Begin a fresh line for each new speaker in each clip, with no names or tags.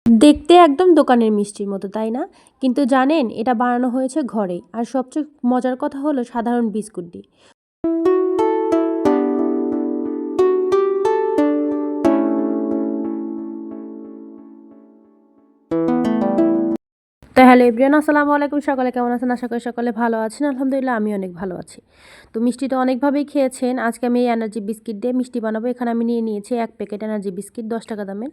দেখতে একদম দোকানের মিষ্টির মতো, তাই না? কিন্তু জানেন এটা বানানো হয়েছে ঘরে। আর সবচেয়ে মজার কথা হলো সাধারণ বিস্কুট দিয়ে। তো হ্যালো এভরিওয়ান, আসসালামু আলাইকুম। সকলে কেমন আছেন? আশা করি সকলে ভালো আছেন। আলহামদুলিল্লাহ আমি অনেক ভালো আছি। তো মিষ্টি তো অনেকভাবেই খেয়েছেন। আজকে আমি এই এনার্জি বিস্কিট দিয়ে মিষ্টি বানাবো। এখানে আমি নিয়ে নিয়েছি ১ প্যাকেট এনার্জি বিস্কিট, ১০ টাকা দামের।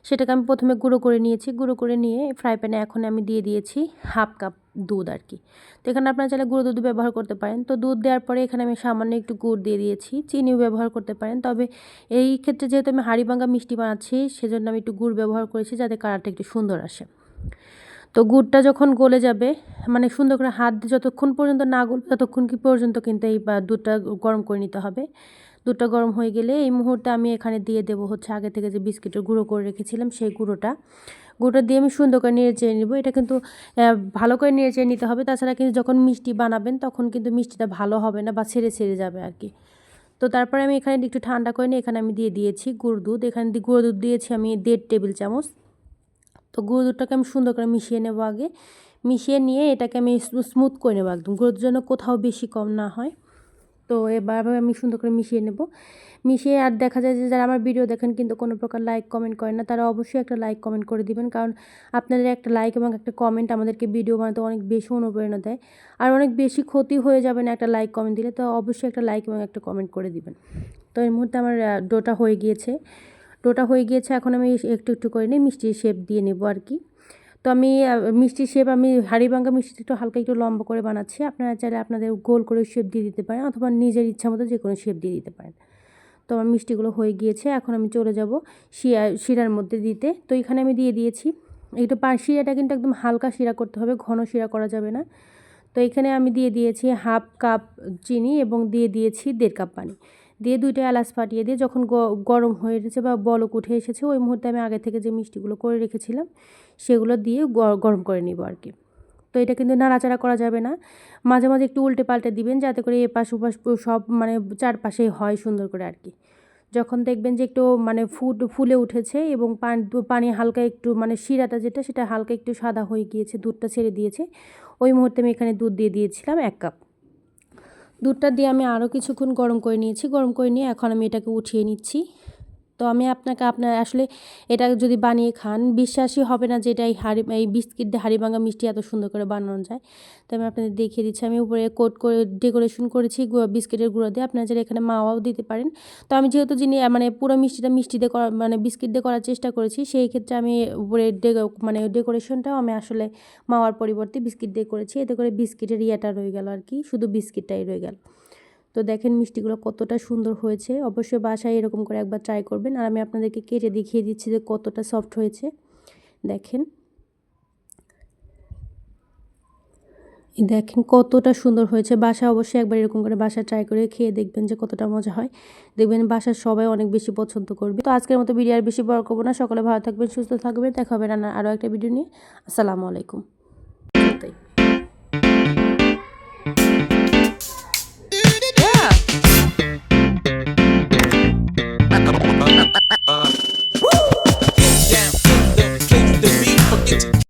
সেটাকে আমি প্রথমে গুঁড়ো করে নিয়েছি। গুঁড়ো করে নিয়ে ফ্রাই প্যানে এখন আমি দিয়ে দিয়েছি হাফ কাপ দুধ আর কি। তো এখানে আপনারা চাইলে গুঁড়ো দুধ ব্যবহার করতে পারেন। তো দুধ দেওয়ার পরে এখানে আমি সামান্য একটু গুড় দিয়ে দিয়েছি। চিনিও ব্যবহার করতে পারেন। তবে এই ক্ষেত্রে যেহেতু আমি হাঁড়িভাঙা মিষ্টি বানাচ্ছি, সেজন্য আমি একটু গুড় ব্যবহার করেছি যাতে কালারটা একটু সুন্দর আসে। তো গুড়টা যখন গলে যাবে, মানে সুন্দর করে হাত দিয়ে যতক্ষণ পর্যন্ত না গলবে ততক্ষণ পর্যন্ত কিন্তু এই দুধটা গরম করে নিতে হবে। দুধটা গরম হয়ে গেলে এই মুহূর্তে আমি এখানে দিয়ে দেবো হচ্ছে আগে থেকে যে বিস্কিটের গুঁড়ো করে রেখেছিলাম সেই গুঁড়োটা দিয়ে আমি সুন্দর করে নেড়ে চেড়ে নেবো। এটা কিন্তু ভালো করে নেড়ে চেড়ে নিতে হবে, তাছাড়া কিন্তু যখন মিষ্টি বানাবেন তখন কিন্তু মিষ্টিটা ভালো হবে না বা ছেড়ে ছেড়ে যাবে আর কি। তো তারপরে আমি এখানে একটু ঠান্ডা করে নিয়ে এখানে আমি দিয়ে দিয়েছি গুঁড়ো দুধ। এখানে গুঁড়ো দুধ দিয়েছি আমি 1.5 টেবিল চামচ। তো গুঁড়ো দুধটাকে আমি সুন্দর করে মিশিয়ে নেব আগে। মিশিয়ে নিয়ে এটাকে আমি স্মুথ করে নেব একদম, গুঁড়ো দুধ যেন কোথাও বেশি কম না হয়। তো এবার আমি সুন্দর করে মিশিয়ে নেব। মিশিয়ে আর দেখা যায় যে যারা আমার ভিডিও দেখেন কিন্তু কোনো প্রকার লাইক কমেন্ট করেন না, তারা অবশ্যই একটা লাইক কমেন্ট করে দিবেন। কারণ আপনাদের একটা লাইক এবং একটা কমেন্ট আমাদেরকে ভিডিও বানাতে অনেক বেশি অনুপ্রেরণা দেয়। আর অনেক বেশি ক্ষতি হয়ে যাবে না একটা লাইক কমেন্ট দিলে। তো অবশ্যই একটা লাইক এবং একটা কমেন্ট করে দিবেন। তো এই মুহূর্তে আমার ডোটা হয়ে গিয়েছে। এখন আমি একটু একটু করে নিয়ে মিষ্টির শেপ দিয়ে নেব আর কি। তো আমি মিষ্টির শেপ আমি হাঁড়িভাঙা মিষ্টি একটু হালকা একটু লম্বা করে বানাচ্ছি। আপনারা চাইলে আপনাদের গোল করে শেপ দিয়ে দিতে পারেন অথবা নিজের ইচ্ছা মতো যে কোনো শেপ দিয়ে দিতে পারেন। তো আমার মিষ্টিগুলো হয়ে গিয়েছে। এখন আমি চলে যাব শিরার মধ্যে দিতে। তো এখানে আমি দিয়ে দিয়েছি একটু শিরাটা কিন্তু একদম হালকা শিরা করতে হবে, ঘন শিরা করা যাবে না। তো এখানে আমি দিয়ে দিয়েছি হাফ কাপ চিনি এবং দিয়ে দিয়েছি 1.5 কাপ পানি। দিয়ে 2টা এলাচ ফাটিয়ে দিয়ে যখন গরম হয়ে এসেছে বা বলক উঠে এসেছে, ওই মুহূর্তে আমি আগে থেকে যে মিষ্টিগুলো করে রেখেছিলাম সেগুলো দিয়ে গরম করে নিব আর কি। তো এটা কিন্তু নাড়াচাড়া করা যাবে না, মাঝে মাঝে একটু উল্টে পাল্টে দিবেন যাতে করে এপাশ ওপাশ সব মানে চারপাশেই হয় সুন্দর করে আর কি। যখন দেখবেন যে একটু মানে ফুলে উঠেছে এবং পানি হালকা একটু মানে শিরাটা যেটা সেটা হালকা একটু সাদা হয়ে গিয়েছে, দুধটা ছেড়ে দিয়েছে, ওই মুহূর্তে আমি এখানে দুধ দিয়ে দিয়েছিলাম 1 কাপ। দুধটা দিয়ে আমি আরও কিছুক্ষণ গরম করে নিয়েছি। গরম করে নিয়ে এখন আমি এটাকে উঠিয়ে নিচ্ছি। তো আমি আপনার আসলে এটা যদি বানিয়ে খান বিশ্বাসই হবে না যে এটা এই বিস্কিট দিয়ে হাঁড়িভাঙা মিষ্টি এত সুন্দর করে বানানো যায়। তো আমি আপনাদের দেখিয়ে দিচ্ছি। আমি উপরে কোট করে ডেকোরেশন করেছি বিস্কিটের গুঁড়ো দিয়ে। আপনারা চাইলে এখানে মাওয়াও দিতে পারেন। তো আমি যেহেতু মানে পুরো মিষ্টিটা মিষ্টি দিয়ে করা মানে বিস্কিট দিয়ে করার চেষ্টা করেছি, সেই ক্ষেত্রে আমি উপরে মানে ডেকোরেশনটাও আমি আসলে মাওয়ার পরিবর্তে বিস্কিট দিয়ে করেছি। এতে করে বিস্কিটের ইয়েটা রয়ে গেল আর কি, শুধু বিস্কিটটাই রয়ে গেল। তো দেখেন মিষ্টিগুলো কতটা সুন্দর হয়েছে। অবশ্যই বাসায় এরকম করে একবার ট্রাই করবেন। আর আমি আপনাদেরকে কেটে দেখিয়ে দিচ্ছি যে কতটা সফট হয়েছে। দেখেন, দেখেন কতটা সুন্দর হয়েছে। বাসায় অবশ্যই একবার এরকম করে বাসায় ট্রাই করে খেয়ে দেখবেন যে কতটা মজা হয়। দেখবেন বাসার সবাই অনেক বেশি পছন্দ করবে। তো আজকের মতো ভিডিও আর বেশি বড় করব না। সকলে ভালো থাকবেন, সুস্থ থাকবেন। দেখা হবে আরও একটা ভিডিও নিয়ে। আসসালামু আলাইকুম।